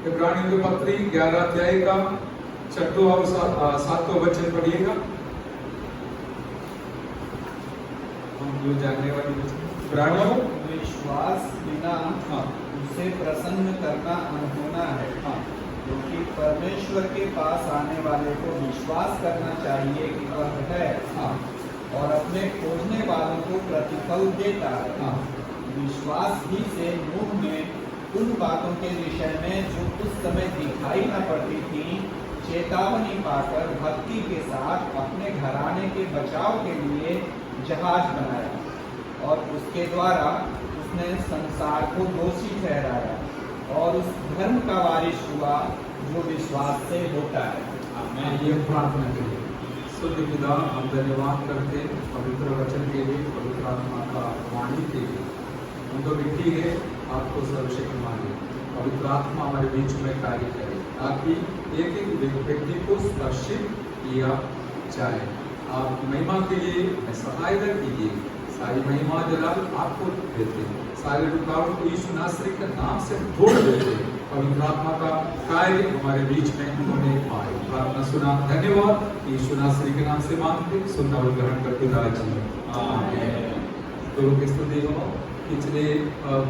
इब्रानियों की पत्री 11 अध्याय का 6वां और 7वां वचन पढ़िएगा। हम जो जानने वाली इब्रानियों विश्वास बिना उसे प्रसन्न करना अनहोना है, क्योंकि परमेश्वर के पास आने वाले को विश्वास करना चाहिए कि वह है और अपने खोजने वालों को प्रतिफल देता है। विश्वास ही से नूह ने उन बातों के विषय में जो उस समय दिखाई न पड़ती थी चेतावनी पाकर भक्ति के साथ अपने घराने के बचाव के लिए जहाज बनाया और उसके द्वारा उसने संसार को दोषी ठहराया और उस धर्म का वारिस हुआ जो विश्वास से होता है। आमीन। ये प्रार्थना करिए। सुधि पिता, हम धन्यवाद करते हैं पवित्र वचन के लिए, पवित्र आत्मा का वाणी के लिए। हम तो मिट्टी है, आपको सर्वशक्ति मांगे पवित्र आत्मा हमारे बीच में कार्य करे ताकि एक एक व्यक्ति को स्पर्शित किया जाए। आप महिमा के लिए सहायता कीजिए। सारी महिमा जलाल आपको देते हैं, सारे रुकावट को यीशु नासरी के नाम से तोड़ देते हैं। पवित्र आत्मा का कार्य हमारे बीच में होने पाए। प्रार्थना सुना, धन्यवाद। यीशु नासरी के नाम से मांगते, सुनना और ग्रहण करते राज्य। आमीन। गुरु की स्तुति हो। पिछले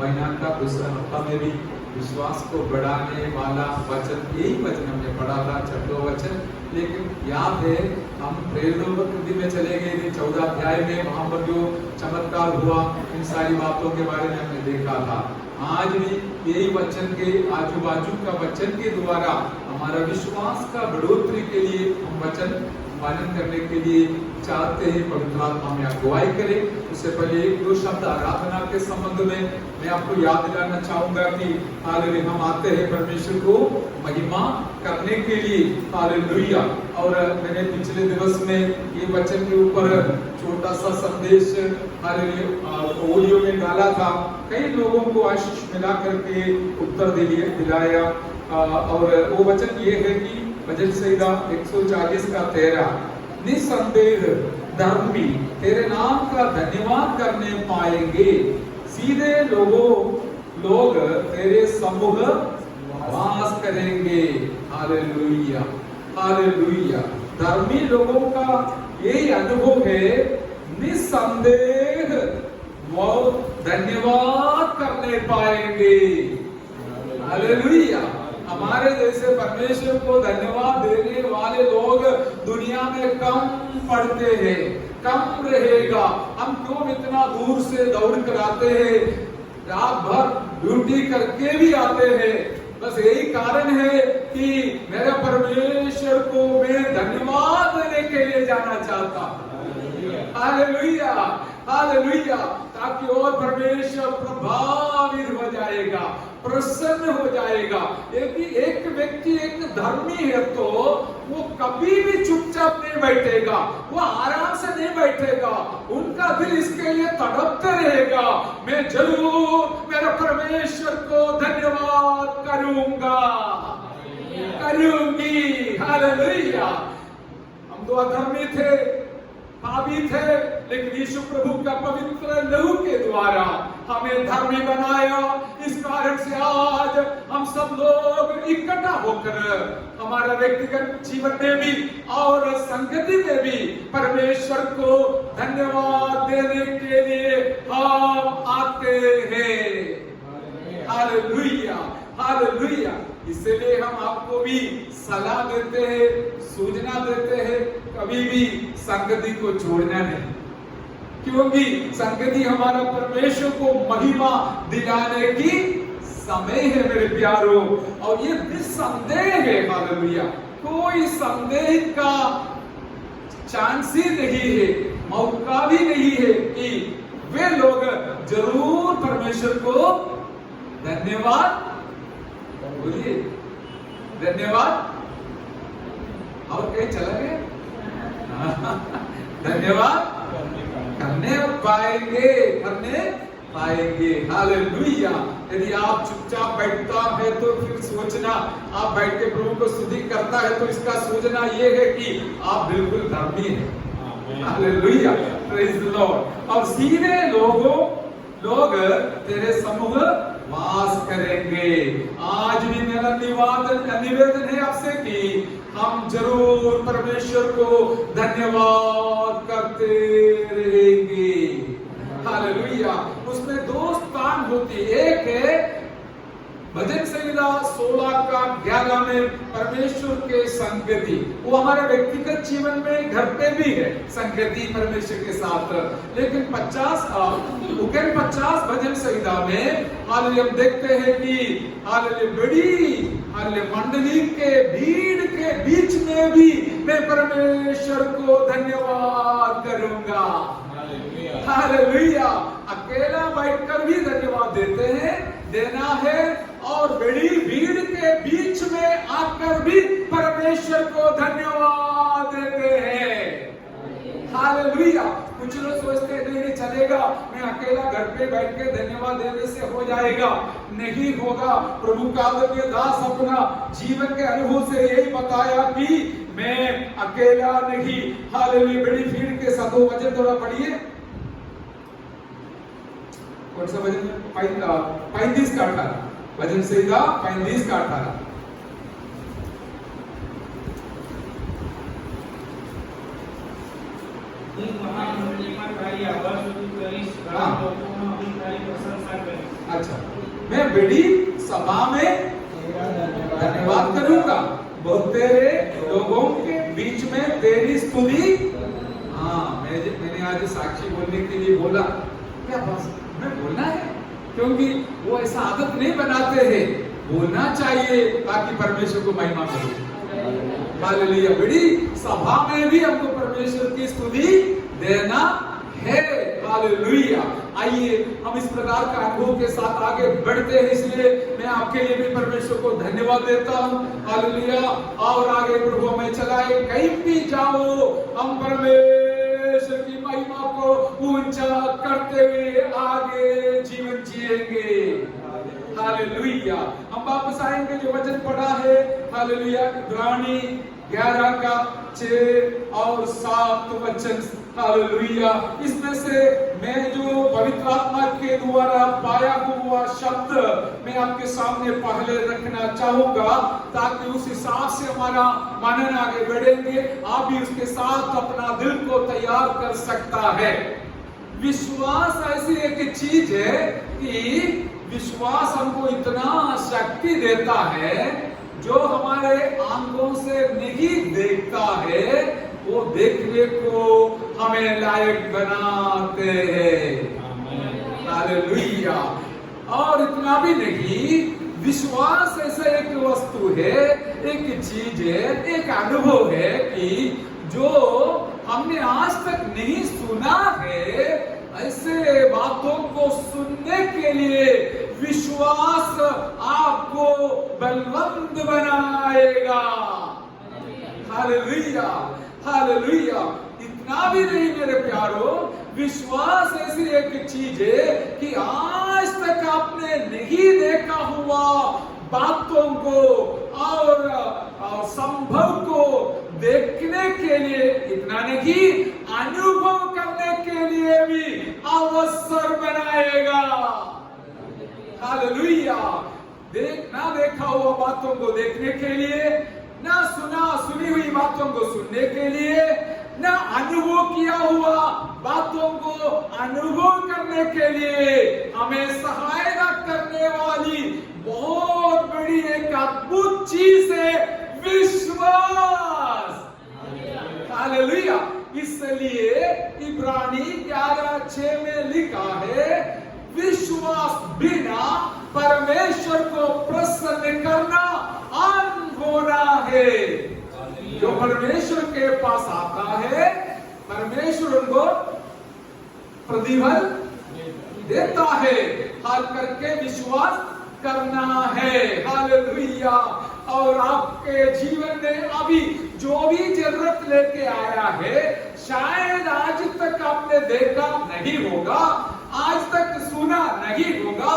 महीना का दूसरा हफ्ता में भी विश्वास को बढ़ाने वाला वचन, यही वचन हमने पढ़ा था, 6वां वचन। लेकिन याद है हम प्रेरितों की कृति में चले गए थे 14 अध्याय में, वहां पर जो चमत्कार हुआ इन सारी बातों के बारे में हमने देखा था। आज भी यही वचन के आजू बाजू का वचन के द्वारा हमारा विश्वास का बढ़ोतरी के लिए हम वचन पालन करने के लिए चाहते हैं। पवित्र आत्मा में अगुवाई करे। उससे पहले एक दो शब्द आराधना के संबंध में मैं आपको याद दिलाना चाहूंगा कि हालेलुया हम आते हैं परमेश्वर को महिमा करने के लिए। हालेलुया। और मैंने पिछले दिवस में ये वचन के ऊपर छोटा सा संदेश हालेलुया ऑडियो में डाला था। कई लोगों को आशीष मिला करके उत्तर दिलाया। और वो वचन ये है कि भजन संहिता 140 का 13, निसंदेह धर्मी तेरे नाम का धन्यवाद करने पाएंगे। सीधे लोग तेरे सम्मुख वास करेंगे। Hallelujah, hallelujah. धर्मी लोगों का यही अनुभव है, निसंदेह वो धन्यवाद करने पाएंगे। हालेलुया। हमारे जैसे परमेश्वर को धन्यवाद देने वाले लोग दुनिया में कम पड़ते हैं, कम रहेगा। हम क्यों इतना दूर से दौड़ कर आते हैं, रात भर ड्यूटी करके भी आते हैं। बस यही कारण है कि मेरे परमेश्वर को मैं धन्यवाद देने के लिए जाना चाहता हूँ। Hallelujah, hallelujah. ताकि और परमेश्वर प्रभावित हो जाएगा, प्रसन्न हो जाएगा। यदि एक व्यक्ति एक धर्मी है तो वो कभी भी चुपचाप नहीं बैठेगा, वो आराम से नहीं बैठेगा। उनका दिल इसके लिए तड़पते रहेगा, मैं जरूर मेरे परमेश्वर को धन्यवाद करूंगा, करूंगी। हालेलुया। हम तो अधर्मी थे, पापी थे, लेकिन यीशु प्रभु का पवित्र लहू के द्वारा हमें धर्मी बनाया। इस कारण से आज हम सब लोग इकट्ठा होकर हमारा व्यक्तिगत जीवन में भी और संगति में भी परमेश्वर को धन्यवाद देने के लिए हम आते हैं। Hallelujah, hallelujah. इसलिए हम आपको भी सलाह देते हैं, सूचना देते हैं, कभी भी संगति को छोड़ना नहीं, क्योंकि संगति हमारा परमेश्वर को महिमा दिलाने की समय है मेरे प्यारों। और ये निसंदेह है, हालेलुया, कोई संदेह का चांस ही नहीं है, मौका भी नहीं है कि वे लोग जरूर परमेश्वर को धन्यवाद बोलिए, धन्यवाद। और कहीं चला गया धन्यवाद करने पाएंगे, करने पाएंगे। हालेलुया। यदि आप चुपचाप बैठता है तो फिर सोचना, आप बैठ के प्रभु को स्तुति करता है तो इसका सोचना ये है कि आप बिल्कुल धर्मी हैं। Hallelujah, praise the Lord. और सीधे लोग तेरे सम्मुख वास करेंगे। आज भी मेरा निवेदन है आपसे कि हम जरूर परमेश्वर को धन्यवाद करते रहेंगे। हालेलुया। उसमें 2 स्थान होती, एक है भजन संहिता 16 का 11 में परमेश्वर के संगति, वो हमारे व्यक्तिगत जीवन में घर पे भी है संगति परमेश्वर के साथ। लेकिन 50 भजन संहिता में हालेलुया हम देखते हैं कि हालेलुया बड़ी हालेलुया मंडली के भीड़ के बीच में भी मैं परमेश्वर को धन्यवाद करूंगा। हालेलुया। अकेला बैठकर भी धन्यवाद देते हैं, देना है, और बड़ी भीड़ के बीच में आकर भी परमेश्वर को धन्यवाद देते हैं। हालेलुया। कुछ लोग सोचते हैं नहीं चलेगा, मैं अकेला घर पे बैठ के धन्यवाद देने से हो जाएगा। नहीं होगा। प्रभु का दास अपना जीवन के अनुभव से यही बताया कि मैं अकेला नहीं। हालेलुया। बड़ी भीड़ के साथ वचन थोड़ा पढ़िए, कौन सा भजन? 35 का 18 भजन संहिता 35 का 18। अच्छा, मैं बड़ी सभा में धन्यवाद करूंगा, बहुतेरे लोगों के बीच में तेरी स्तुति। हाँ, मैंने आज साक्षी बोलने के लिए बोला, क्या बस मैं बोलना है, क्योंकि वो ऐसा आदत नहीं बनाते हैं, बोलना चाहिए ताकि परमेश्वर को महिमा मिले। हालेलुया। बड़ी सभा में भी हमको परमेश्वर की स्तुति देना है। हालेलुया। आइए हम इस प्रकार का अनुभव के साथ आगे बढ़ते हैं, इसलिए मैं आपके लिए भी परमेश्वर को धन्यवाद देता हूँ। हालेलुया। और आगे प्रभु में चलाए, कहीं भी जाओ हम परमेश्वर की महिमा को ऊंचा करते हुए आगे जीवन जिएंगे। हालेलुया। हम वापस आएंगे जो वचन पढ़ा है, हालेलुया, इब्रानी 11 का 6 और 7 वचन। हालेलुया। इसमें से मैं जो पवित्र आत्मा के द्वारा पाया हुआ शब्द मैं आपके सामने पहले रखना चाहूंगा, ताकि उस हिसाब से हमारा मनन आगे बढ़ेंगे। आप भी उसके साथ अपना दिल को तैयार कर सकता है। विश्वास ऐसी एक चीज है कि विश्वास हमको इतना शक्ति देता है, जो हमारे आंखों से नहीं देखता है वो देखने को हमें लायक बनाते हैं। हालेलुया। और इतना भी नहीं, विश्वास ऐसा एक वस्तु है, एक चीज है, एक अनुभव है कि जो हमने आज तक नहीं सुना है, ऐसे बातों को सुनने के लिए विश्वास आपको बलवंत बनाएगा। हालेलुया। हालेलुया। इतना भी नहीं मेरे प्यारो, विश्वास ऐसी एक चीज है कि आज तक आपने नहीं देखा हुआ बातों को और संभव को देखने के लिए, इतना नहीं अनुभव करने के लिए भी अवसर बनाएगा। हालेलुया। ना देखा हुआ बातों को देखने के लिए, ना सुनी हुई बातों को सुनने के लिए, ना अनुभव किया हुआ बातों को अनुभव करने के लिए हमें सहायता करने वाली बहुत बड़ी एक अद्भुत चीज है विश्वास। हालेलुया। इसलिए इब्रानी 11:6 में लिखा है, विश्वास बिना परमेश्वर को प्रसन्न करना अनहोना है। जो परमेश्वर के पास आता है, परमेश्वर उनको प्रतिफल देता है। हाल करके विश्वास करना है। हालेलुया। और आपके जीवन में अभी जो भी जरूरत लेके आया है, शायद आज तक आपने देखा नहीं होगा, आज तक सुना नहीं होगा,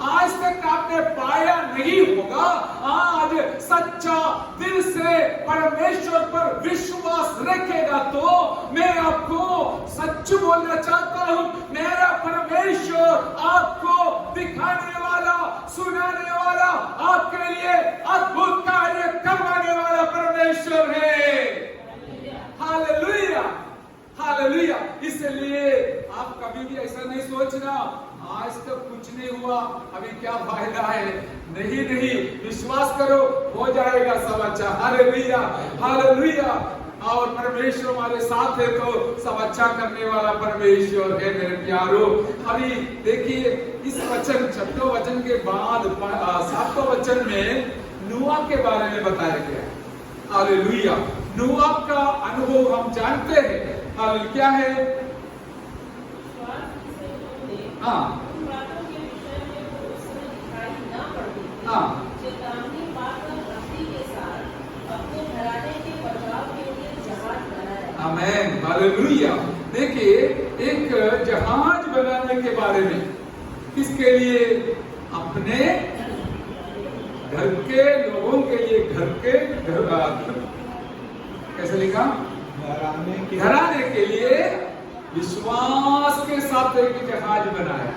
आज तक आपने पाया नहीं होगा। आज सच्चा दिल से परमेश्वर पर विश्वास रखेगा तो मैं आपको सच बोलना चाहता हूं, मेरा परमेश्वर आपको दिखाने वाला सुनाने वाला, आपके लिए अद्भुत कार्य करवाने वाला परमेश्वर है। Hallelujah, hallelujah. इसलिए आप कभी भी ऐसा नहीं सोचना आज तक कुछ नहीं हुआ, अभी क्या फायदा है। नहीं नहीं, विश्वास करो, हो जाएगा सब अच्छा। Hallelujah, hallelujah. और परमेश्वर हमारे साथ है तो सब अच्छा करने वाला परमेश्वर है मेरे प्यारो। अभी देखिए इस वचन 6वें वचन के बाद 7वें वचन में नूह के बारे में बताया गया। हालेलुया। नूह का अनुभव हम जानते हैं। हालेलुया, क्या है? हाँ हाँ, आमेन, हालेलुया। देखिए एक जहाज बनाने के बारे में, किसके लिए? अपने घर के लोगों के लिए, कैसे लिखा? घराने के लिए विश्वास के साथ एक जहाज बनाया।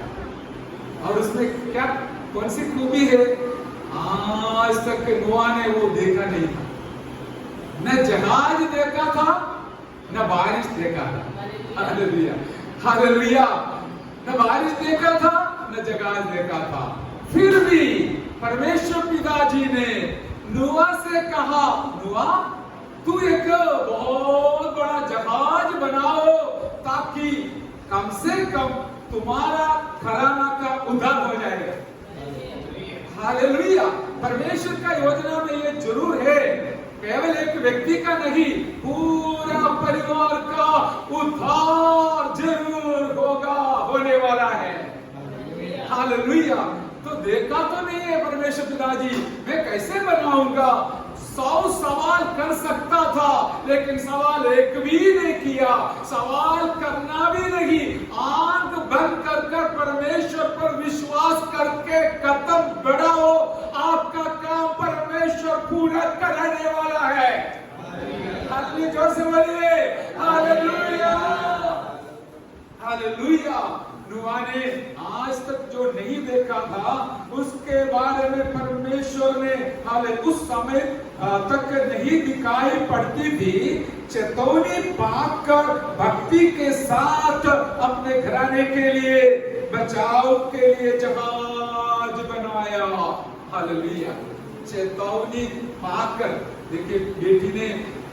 और उसमें क्या, कौन सी खूबी है? आज तक नूह ने वो देखा नहीं था। न जहाज देखा था, न बारिश देखा था। Hallelujah, hallelujah. न बारिश देखा था, न जहाज देखा था। फिर भी परमेश्वर पिताजी ने नूह से कहा, नूह तू एक बहुत बड़ा जहाज बनाओ ताकि कम से कम तुम्हारा घराना का उद्धार हो जाएगा। हालेलुया। परमेश्वर का योजना में ये जरूर है, केवल एक व्यक्ति का नहीं, पूरा परिवार का उद्धार जरूर होगा, होने वाला है। हालेलुया। तो देखा तो नहीं है परमेश्वर पिताजी, मैं कैसे बनाऊंगा? 100 सवाल कर सकता था, लेकिन सवाल एक भी नहीं किया। सवाल करना भी नहीं, आंख बंद कर कर परमेश्वर पर विश्वास करके कदम बढ़ाओ, आपका काम परमेश्वर पूरा कराने वाला है। हालेलुया, जोर से बोलिए हालेलुया, हालेलुया। नूह ने आज तक जो नहीं देखा था उसके बारे में परमेश्वर ने उस समय तक नहीं दिखाई पड़ती थी, चेतावनी पाकर भक्ति के साथ अपने घराने के लिए बचाव के लिए जहाज बनाया। हालेलुया। चेतावनी पाकर, देखिए बेटी ने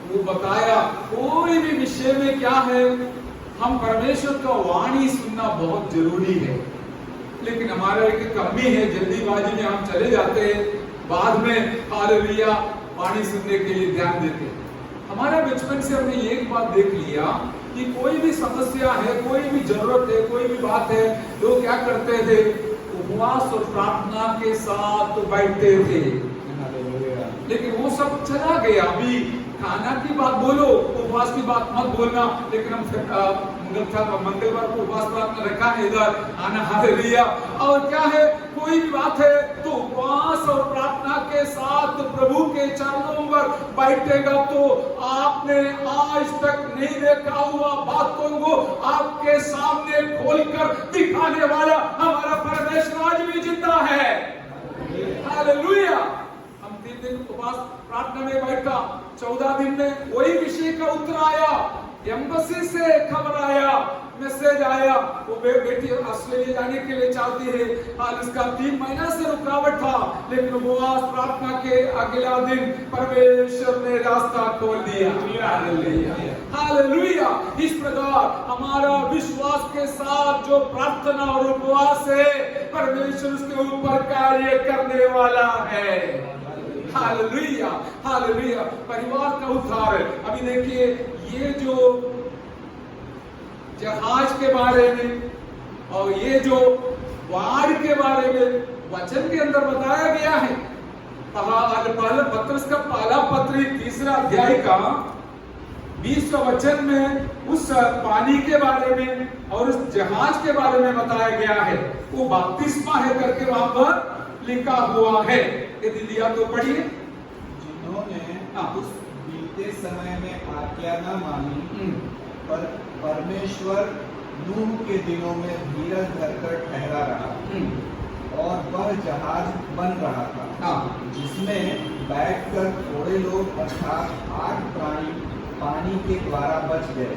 वो बताया, कोई भी विषय में क्या है, हम परमेश्वर का वाणी सुनना बहुत जरूरी है, लेकिन हमारा एक कमी है, जल्दीबाजी में हम चले जाते हैं, बाद में हालेलुया वाणी सुनने के लिए ध्यान देते हैं। हमारा बचपन से हमने एक बात देख लिया कि कोई भी समस्या है, कोई भी जरूरत है, कोई भी बात है, लोग क्या करते थे? उपवास और प्रार्थना के साथ बैठते थे। लेकिन वो सब चला गया। अभी खाना की बात बोलो, उपवास की बात मत बोलना, लेकिन हम मंगलवार को उपवास प्रार्थना रखा है इधर आना। हालेलुया। और क्या है, कोई भी बात है तो उपवास और प्रार्थना के साथ प्रभु के चरणों पर बैठेगा तो आपने आज तक नहीं देखा हुआ बातों को आपके सामने खोलकर दिखाने वाला हमारा परमेश्वर आज भी जिंदा है। हालेलुया। हम 3 दिन उपवास प्रार्थना में बैठा, 14 दिन में वही विषय का उत्तर आया, एम्बेसी से खबर आया, मैसेज आया, वो बेटी ऑस्ट्रेलिया जाने के लिए चाहती है। हाल इसका 3 महीना से रुकावट था, लेकिन उपवास प्रार्थना के अगला दिन परमेश्वर ने रास्ता खोल दिया। Hallelujah, hallelujah. इस प्रकार हमारा विश्वास के साथ जो प्रार्थना और उपवास है, परमेश्वर उसके ऊपर कार्य करने वाला है। Hallelujah, hallelujah. परिवार का उद्धार है। अभी देखिए ये जो जहाज के बारे में और ये जो बाढ़ के बारे में वचन के अंदर बताया गया है। पहला पत्रस का पहला पत्री 3 अध्याय का 20वां वचन में उस पानी के बारे में और उस जहाज के बारे में बताया गया है। वो बपतिस्मा है करके वहां पर लिखा हुआ है। यदि लिया तो पढ़िए। जिन्होंने उस बीते समय में आज्ञा न मानी, पर परमेश्वर नूह के दिनों में धीरज धरकर ठहरा रहा, और वह जहाज बन रहा था, हाँ जिसमें बैठकर थोड़े लोग अर्थात 8 प्राणी पानी के द्वारा बच गए।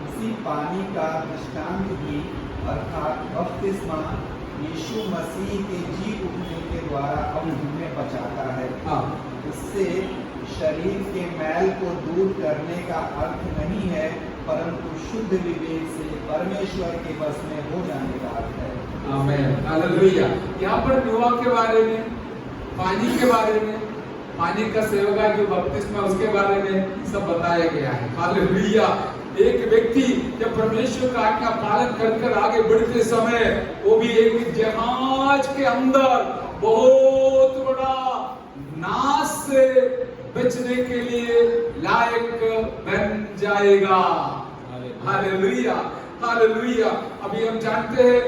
उसी पानी का दृष्टांत भी अर्थात बपतिस्मा यीशु मसीह के जी उठने के द्वारा अब हमें बचाता है। हाँ इससे शरीर के मैल को दूर करने का अर्थ नहीं है, परंतु शुद्ध विवेक से परमेश्वर के बस में हो जाने का अर्थ है। आमीन, हालेलुया। यहाँ पर नोआ के बारे में, पानी के बारे में, पानी का सेवका जो बपतिस्मा उसके बारे में सब बताया गया है। हालेलुया। एक व्यक्ति जब परमेश्वर का आज्ञा पालन कर कर आगे बढ़ते समय, वो भी एक जहाज के अंदर बहुत बड़ा नाश से बचने के लिए लायक बन जाएगा। Hallelujah, hallelujah. अभी हम जानते हैं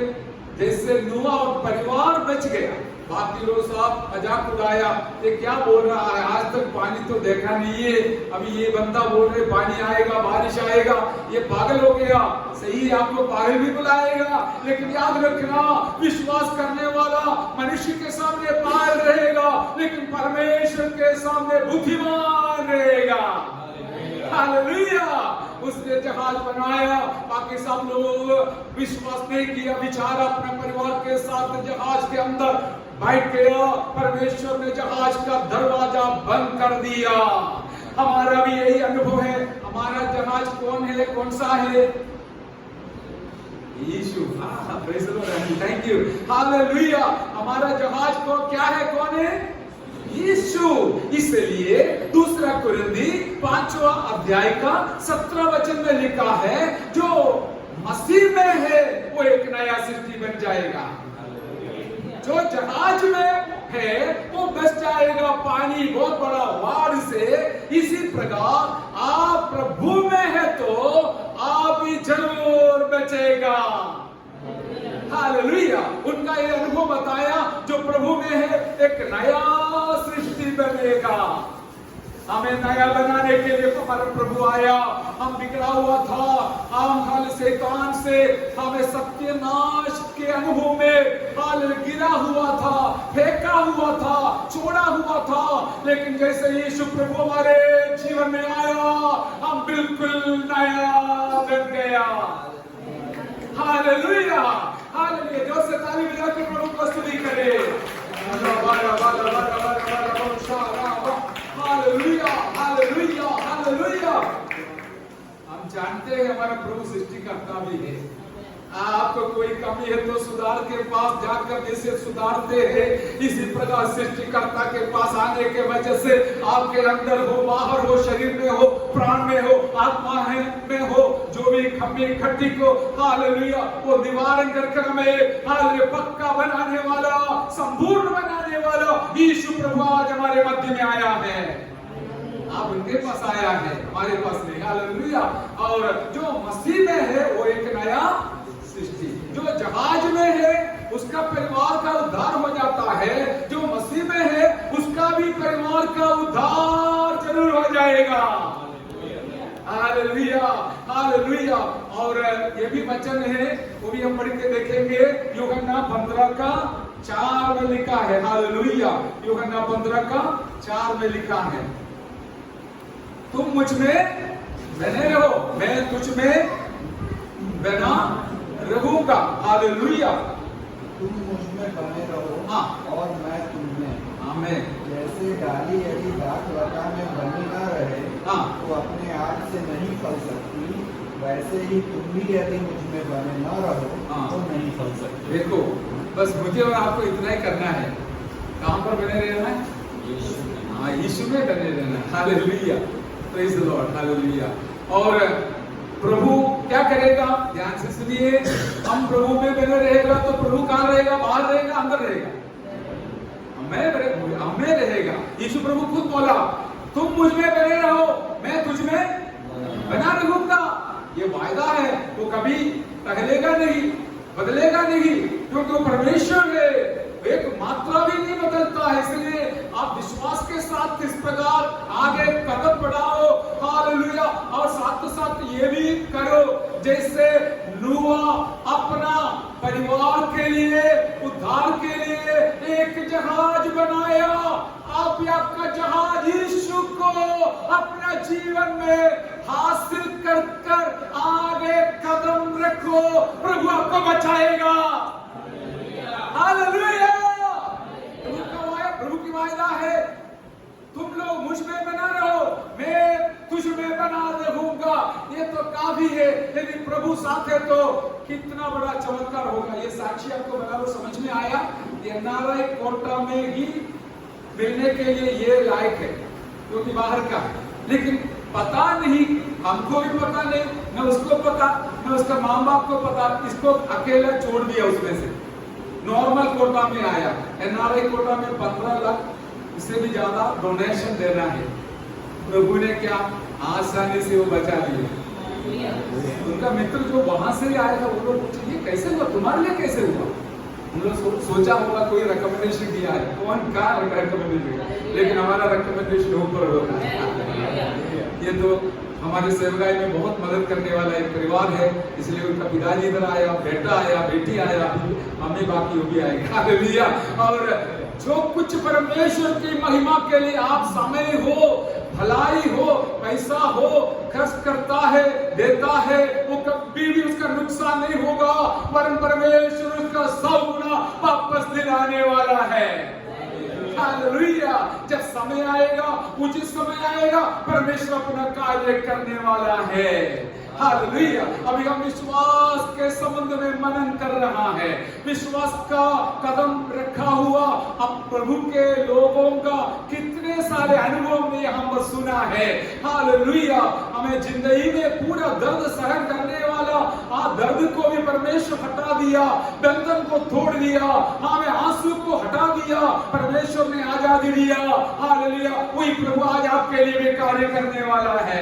जैसे नोआ और परिवार बच गया, बाकी लोग साहब मजाक उड़ाया, ये क्या बोल रहा है, आज तक पानी तो देखा नहीं है, अभी ये बंदा बोल रहे पानी आएगा, बारिश आएगा, ये पागल हो गया। सही, आपको पागल भी बुलाएगा, लेकिन याद रखना, विश्वास करने वाला मनुष्य के सामने पागल रहेगा, लेकिन परमेश्वर के सामने बुद्धिमान रहेगा। हालेलुया। उसने जहाज बनाया, बाकी सब लोग विश्वास नहीं किया, बेचारा अपने परिवार के साथ जहाज के अंदर बैठ गया। परमेश्वर ने जहाज का दरवाजा बंद कर दिया। हमारा भी यही अनुभव है। हमारा जहाज कौन है, कौन सा है? Yeshu. Praise the Lord, thank you, hallelujah. हमारा जहाज को क्या है, कौन है? यीशु। इसलिए 2 कुरिन्थी 5वां अध्याय का 17 वचन में लिखा है, जो मसीह में है वो एक नया सृष्टि बन जाएगा। जो जहाज में है वो बच जाएगा पानी बहुत बड़ा बाढ़ से। इसी प्रकार आप प्रभु में है तो आप भी जरूर बचेगा। हालेलुया। उनका ये अनुभव बताया, जो प्रभु में है एक नया सृष्टि बनेगा। हमें नया बनाने के लिए हमारा प्रभु आया। हम बिगड़ा हुआ था, हम हाल शैतान से, हमें सत्यानाश के अनुभव में हाल गिरा हुआ था, फेंका हुआ था, छोड़ा हुआ था, लेकिन जैसे यीशु प्रभु हमारे जीवन में आया, हम बिल्कुल नया बन गया। Hallelujah, hallelujah. जोर से ताली बजा के प्रभु को स्तुति करें। Hallelujah, hallelujah, hallelujah. हम जानते हैं हमारा प्रभु सृष्टिकर्ता भी है। आपको कोई कमी है तो सुधार के पास जाकर जैसे सुधारते हैं, इसी प्रकार सृष्टिकर्ता के पास आने के वजह से आपके अंदर हो, बाहर हो, शरीर में हो, प्राण में हो, आत्मा है में हो, जो भी कमी खट्टी को हालेलुया वो निवारण करके हमें हालेलुया पक्का बनाने वाला, संपूर्ण बनाने वाला यीशु प्रभु आज हमारे मध्य में आया है। आप उनके पास आया है, हमारे पास नहीं। हालेलुया। और जो मसीह में है वो एक नया सृष्टि। जो जहाज में है उसका परिवार का उद्धार हो जाता है, जो मसीह में है उसका भी परिवार का उद्धार जरूर हो जाएगा। Hallelujah, hallelujah. और ये भी वचन है, वो भी हम पढ़ के देखेंगे। यूहन्ना 15:4 में लिखा है। हालेलुया। यूहन्ना 15:4 में लिखा है, तुम मुझ में बने रहो, मैं तुझ में बना रहूंगा। हालेलुया। तुम मुझ में बने रहो, हाँ, और मैं तुम में। आमीन। जैसे डाली यदि दाख लता में बनी न रहे, हाँ, तो अपने आप से नहीं फल सकती, वैसे ही तुम भी यदि मुझ में बने न रहो, हाँ, तो नहीं फल सकते। देखो, बस मुझे और आपको इतना ही करना है। कहां पर बने रहना है? हाँ, यीशु में बने रहना है। Hallelujah, praise the Lord, hallelujah. और प्रभु क्या करेगा, ध्यान से सुनिए। हम प्रभु में बने रहेगा तो प्रभु कहां रहेगा? बाहर रहेगा, अंदर रहेगा? हमें रहेगा। यीशु प्रभु खुद बोला, तुम मुझ में बने रहो, मैं तुझ में बना रहूंगा। ये वायदा है, वो कभी टहलेगा नहीं, बदलेगा नहीं, क्योंकि वो परमेश्वर है, एक मात्रा भी नहीं बदलता है। इसलिए आप विश्वास के साथ इस प्रकार आगे कदम बढ़ाओ। हालेलुया। और साथ साथ ये भी करो जैसे नूह अपना परिवार के लिए, उद्धार के जहाज बनाया, आप भी आपका जहाज यीशु को अपना जीवन में हासिल कर कर आगे कदम रखो, प्रभु आपको बचाएगा। हालेलुया। प्रभु की वायदा है, तुम लोग मुझ में बना रहो, मैं तुझ में बना रहूंगा। ये तो काफी है, यदि प्रभु साथ है तो कितना बड़ा चमत्कार होगा। ये साक्षी आपको बता दो, समझ में आया? एनआरआई कोटा में ही मिलने के लिए ये लायक है, क्योंकि बाहर का है, लेकिन पता नहीं, हमको भी पता नहीं, न उसको पता, न उसका माँ बाप को पता, इसको अकेला छोड़ दिया उसमें से। नॉर्मल कोटा में आया, एनआरआई कोटा में 15 लाख इससे भी ज्यादा डोनेशन देना है। प्रभु ने क्या आसानी से वो बचा लिया। उनका मित्र जो वहां से आया था, वो लोग पूछे ये कैसे हुआ, तुम्हारे लिए कैसे हुआ? हम लोग सोचा होगा कोई रिकमेंडेशन दिया है, कौन का रिकमेंडेशन, लेकिन हमारा रिकमेंडेशन ऊपर होता है। ये तो हमारे सेवकाई में बहुत मदद करने वाला एक परिवार है, इसलिए उनका पिताजी इधर आया, बेटा आया, बेटी आया, मम्मी बाकी वो भी आएगा। हालेलुया। और जो कुछ परमेश्वर की महिमा के लिए आप समय हो, भलाई हो, पैसा हो, खर्च करता है, देता है, वो कभी भी उसका नुकसान नहीं होगा, वरन परमेश्वर उसका 100 गुना वापस दिलाने वाला है। हालेलुया। जब समय आएगा, उचित समय आएगा, परमेश्वर अपना कार्य करने वाला है। हालेलुया। अभी हम विश्वास के संबंध में मनन कर रहा है, विश्वास का कदम रखा हुआ। अब प्रभु के लोगों का कितने सारे अनुभव में हम सुना है। हालेलुया। हमें जिंदगी में पूरा दर्द सहन करने वाला दर्द को भी परमेश्वर हटा दिया, बंधन को तोड़ दिया, हमें आंसू को हटा दिया, परमेश्वर ने आजादी दिया। हालेलुया। वही प्रभु आज आपके लिए भी कार्य करने वाला है।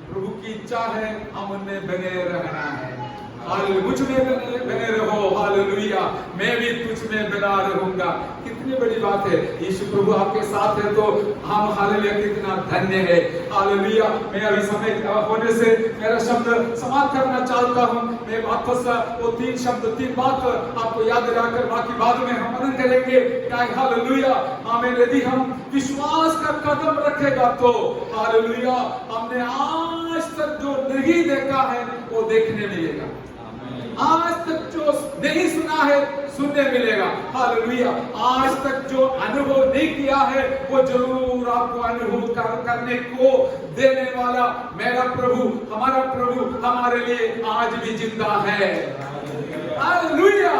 प्रभु की इच्छा है हम उनमें बने रहना है। हालेलुया। मुझ में बने रहो। हालेलुया। मैं भी तुझ में बना रहूंगा। कितनी बड़ी बात है। यीशु प्रभु आपके साथ है तो हम हालेलुया कितना धन्य है। हालेलुया। मैं अभी समय होने से मेरा शब्द समाप्त करना चाहता हूँ। मैं वापस वो 3 शब्द 3 बात आपको याद दिलाकर बाकी बाद में हम मनन करेंगे। हालेलुया। हमें यदि हम विश्वास का कदम रखेगा तो हालेलुया हमने आज तक जो नहीं देखा है वो देखने मिलेगा, आज तक जो नहीं सुना है सुनने मिलेगा। हालेलुया। आज तक जो अनुभव नहीं किया है वो जरूर आपको अनुभव करने को देने वाला मेरा प्रभु, हमारा प्रभु हमारे लिए आज भी जिंदा है। हालेलुया।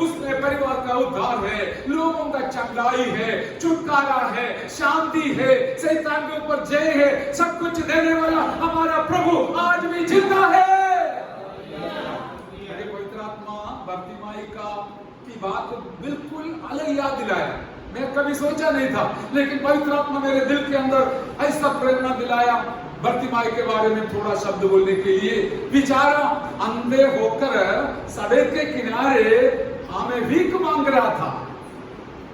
उसमें परिवार का उद्धार है, लोगों का चंगाई है, छुटकारा है, शांति है, शैतान के ऊपर जय है, सब कुछ देने वाला हमारा प्रभु आज भी जिंदा है। बर्तिमाई की बात बिल्कुल अलग याद दिलाया। मैं कभी सोचा नहीं था, लेकिन पवित्र आत्मा मेरे दिल के अंदर ऐसा प्रेरणा दिलाया बर्तिमाई के बारे में थोड़ा शब्द बोलने के लिए। बेचारा अंधे होकर सड़क के किनारे हमें भीख मांग रहा था,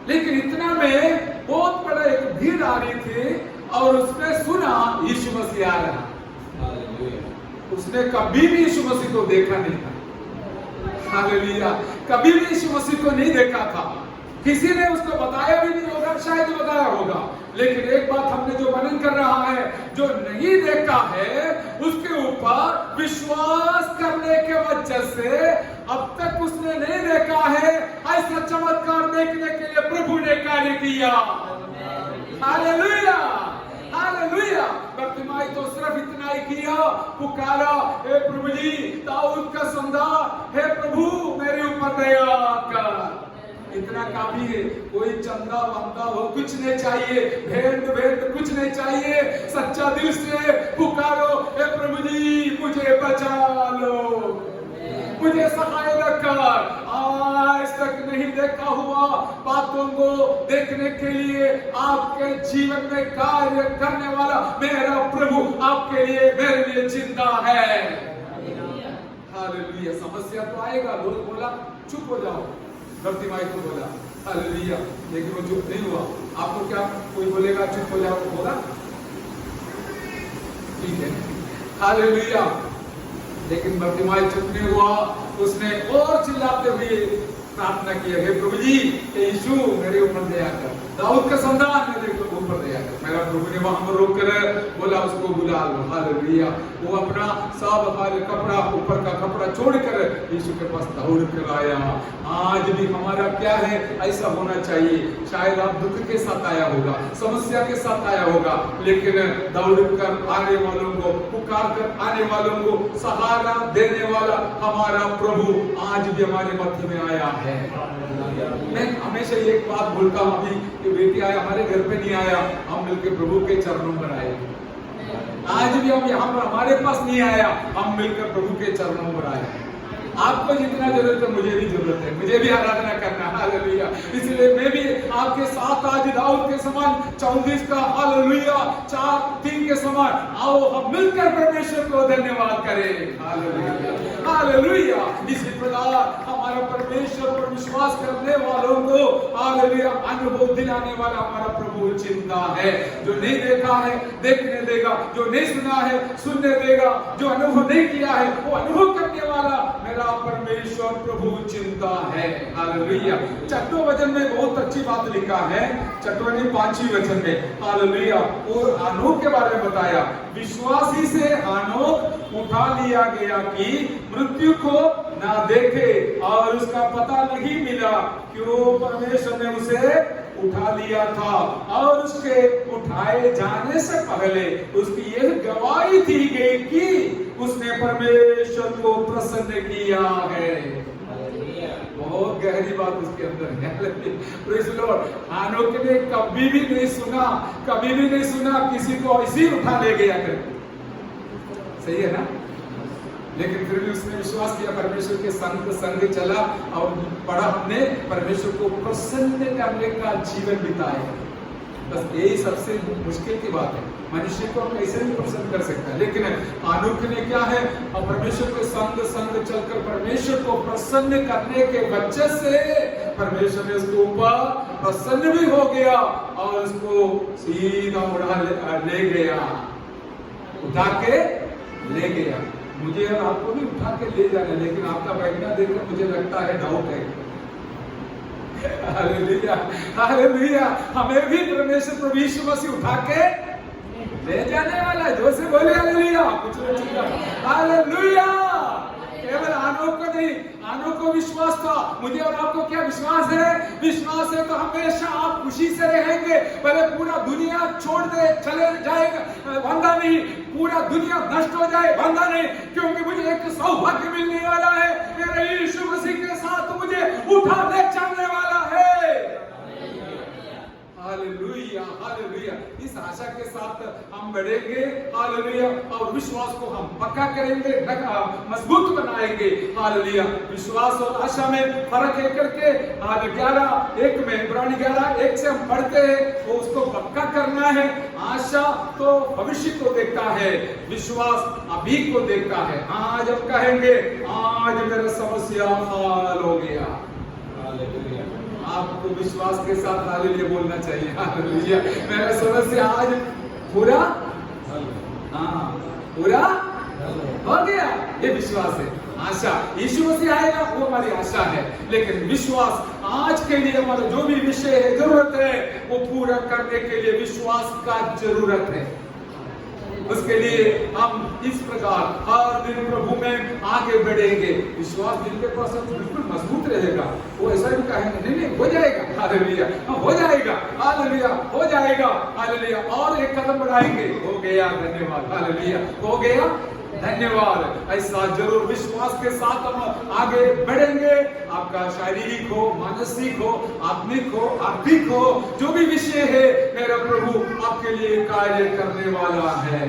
लेकिन इतना में बहुत बड़ा एक भीड़ आ रही थी और उसने सुना यीशु मसीह आ रहा। उसने कभी भी यीशु मसीह को देखा नहीं था। हालेलुया। कभी भी यीशु मसीह को नहीं देखा था, किसी ने उसको बताया भी नहीं होगा, शायद बताया होगा, लेकिन एक बात हमने जो वर्णन कर रहा है, जो नहीं देखा है उसके ऊपर विश्वास करने के वजह से अब तक उसने नहीं देखा है, ऐसा चमत्कार देखने के लिए प्रभु ने कार्य किया। हालेलुया। हालेलुया। बर्तिमाई तो सिर्फ इतना ही किया, पुकारा, हे प्रभु जी दाऊद का संतान, हे प्रभु मेरे ऊपर दया कर। इतना काफी है। कोई चंदा वंदा हो कुछ नहीं चाहिए, भेंट कुछ नहीं चाहिए, सच्चा दिल से पुकारो, हे प्रभु जी मुझे बचा लो, मुझे सहायता कर। आज तक नहीं देखा हुआ बातों को देखने के लिए आपके जीवन में कार्य करने वाला मेरा प्रभु आपके लिए मेरे लिए जिंदा है। हालेलुया। समस्या तो आएगा, लोग बोला चुप हो जाओ, बर्तिमाई को बोला हालेलुया, लेकिन वो चुप नहीं हुआ। आपको क्या कोई बोलेगा चुप हो जाओ, बोला ठीक है। हालेलुया। लेकिन बर्तिमाई चुप नहीं हुआ, उसने और चिल्लाते हुए प्रार्थना की है, हे प्रभु जी यीशु मेरे ऊपर दया कर, दाऊद का संतान मेरे ऊपर दया कर। मेरा प्रभु ने वहां पर रोक कर बोला उसको बुला लो, हालेलुया। वो अपना सब कपड़ा, ऊपर का कपड़ा छोड़कर यीशु के पास दौड़ कर आया। आज भी हमारा क्या है, ऐसा होना चाहिए। शायद आप दुख के साथ आया होगा, समस्या के साथ आया होगा, लेकिन दौड़ कर आने वालों को, पुकार कर आने वालों को सहारा देने वाला हमारा प्रभु आज भी हमारे मध्य में आया है। मैं हमेशा एक बात बोलता हूँ, अभी कि बेटी आया हमारे घर पे नहीं आया, हम मिलकर प्रभु के चरणों पर आए। आज भी हम यहाँ पर हमारे पास नहीं आया, हम मिलकर प्रभु के चरणों पर आए। आपको जितना जरूरत है मुझे भी जरूरत है, मुझे भी आराधना करना, हालेलुया। इसलिए मैं भी आपके साथ आज दाऊद के समान 34 का हालेलुया 4:3 के समान आओ हम मिलकर परमेश्वर को धन्यवाद करें, हालेलुया हालेलुया। इसी प्रकार हमारा परमेश्वर पर विश्वास करने वालों को हालेलुया अनुभव दिलाने वाला हमारा प्रभु चिंता है। जो नहीं देखा है देखने देगा, जो नहीं सुना है सुनने देगा, जो अनुभव नहीं किया है वो अनुभव करने वाला मेरा परमेश्वर प्रभु चिंता है, हालेलुया। 6वें वचन में बहुत अच्छी बात लिखा है, 6वें 5वें वचन में हालेलुया। और हनोक के बारे में बताया, विश्वासी से हनोक उठा लिया गया कि मृत्यु को ना देखे और उसका पता नहीं मिला, क्यों परमेश्वर ने उसे उठा लिया था और उसके उठाए जाने से पहले उसकी यह गवाही दी गई कि उसने परमेश्वर को प्रसन्न किया है। बहुत गहरी बात उसके अंदर है। Praise the Lord. हनोक ने कभी भी नहीं सुना किसी को ऐसे उठा ले गया कर, सही है ना? लेकिन फिर भी उसने विश्वास किया, परमेश्वर के संग चला और पढ़ा हमने परमेश्वर को प्रसन्न करने का जीवन बिताया। बस यही सबसे मुश्किल की बात है, मनुष्य को कैसे भी प्रसन्न कर सकता है। लेकिन हनोक ने क्या है, और परमेश्वर के संग चलकर परमेश्वर को प्रसन्न करने के वजह से परमेश्वर ने उसके ऊपर प्रसन्न भी हो गया और उसको सीधा ले गया, उठा के ले गया। मुझे और आपको भी उठा के ले जाना, लेकिन आपका बैठना देखकर मुझे लगता है डाउट है। Hallelujah hallelujah. हमें भी परमेश्वर प्रभु यीशु मसीह उठा के ले जाने वाला है। जो से बोले हालेलुया, कुछ हालेलुया। केवल हनोक को नहीं, हनोक को विश्वास था। मुझे और आपको क्या विश्वास है? विश्वास है तो हमेशा आप खुशी से रहेंगे, भले पूरा दुनिया छोड़ दे चले जाएगा बंदा नहीं, पूरा दुनिया नष्ट हो जाए बंदा नहीं, क्योंकि मुझे एक सौभाग्य मिलने वाला है, मेरे यीशु मसीह के साथ मुझे उठा ले चलने वाला है। Hallelujah hallelujah. इस आशा के साथ हम बढ़ेंगे, हालेलुया, और विश्वास को हम पक्का करेंगे, मजबूत बनाएंगे, हालेलुया। विश्वास और आशा में फर्क है करके 11:1 में, इब्रानी 11:1 से हम पढ़ते हैं, वो उसको पक्का करना है। आशा तो भविष्य को देखता है, विश्वास अभी को देखता है। आज हम कहेंगे आज मेरा समस्या हल हो गया, हालेलुया। आपको विश्वास के साथ हालेलुया बोलना चाहिए, हालेलुया। मेरा समस्या आज पूरा पूरा हो गया, ये विश्वास है। आशा यीशु मसीह आएगा वो हमारी आशा है, लेकिन विश्वास आज के लिए हमारा जो भी विषय है, जरूरत है, वो पूरा करने के लिए विश्वास का जरूरत है। उसके लिए हम इस प्रकार हर दिन प्रभु में आगे बढ़ेंगे। विश्वास जिनके पास बिल्कुल मजबूत रहेगा वो ऐसा भी कहेंगे नहीं हो जाएगा, हालेलुया हो जाएगा, हालेलुया हो जाएगा, हालेलुया। और एक कदम बढ़ाएंगे, हो गया धन्यवाद, हालेलुया हो गया धन्यवाद। ऐसा जरूर विश्वास के साथ हम आगे बढ़ेंगे। आपका शारीरिक हो, मानसिक हो, आत्मिक हो, आर्थिक हो, जो भी विषय है, मेरा प्रभु आपके लिए कार्य करने वाला है,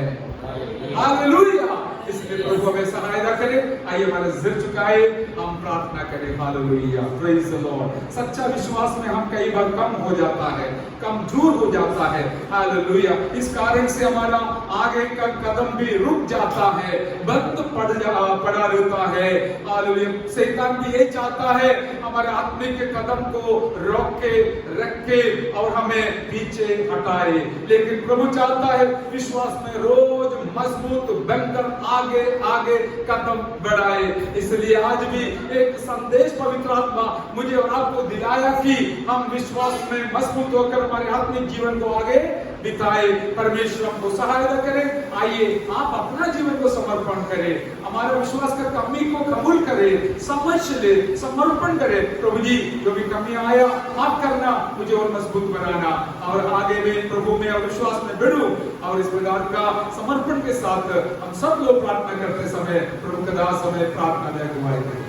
हालेलुया। इसलिए प्रभु हमें सहायता करे। आइए हमारे सिर झुकाए, हम प्रार्थना करें, हालेलुया प्रेज द लॉर्ड। सच्चा विश्वास में हम कई बार कम हो जाता है, कमजोर हो जाता है, हालेलुया। इस कारण से हमारा आगे का कदम भी रुक जाता है, बंद पड़ा रहता है, हालेलुया। शैतान भी यही चाहता है हमारे आत्मिक कदम को रोके रखे और हमें पीछे हटाए। लेकिन प्रभु चाहता है विश्वास में रोज मजबूत बनकर आगे आगे कदम बढ़ाए। इसलिए आज भी एक संदेश पवित्र आत्मा मुझे और आपको दिलाया कि हम विश्वास में मजबूत होकर हमारे आत्मिक जीवन को आगे बिताए। परमेश्वर हमको सहायता करे। आइए आप अपना जीवन को समर्पण करें, हमारे विश्वास का कमी को कबूल करें, समझ ले, समर्पण करें। प्रभु जी जो भी कमी आया माफ करना, मुझे और मजबूत बनाना और आगे में प्रभु में और विश्वास में बढ़ूं। और इस प्रकार का समर्पण के साथ हम सब लोग प्रार्थना करते समय प्रभु का दास हमें प्रार्थना में अगुवाई करें।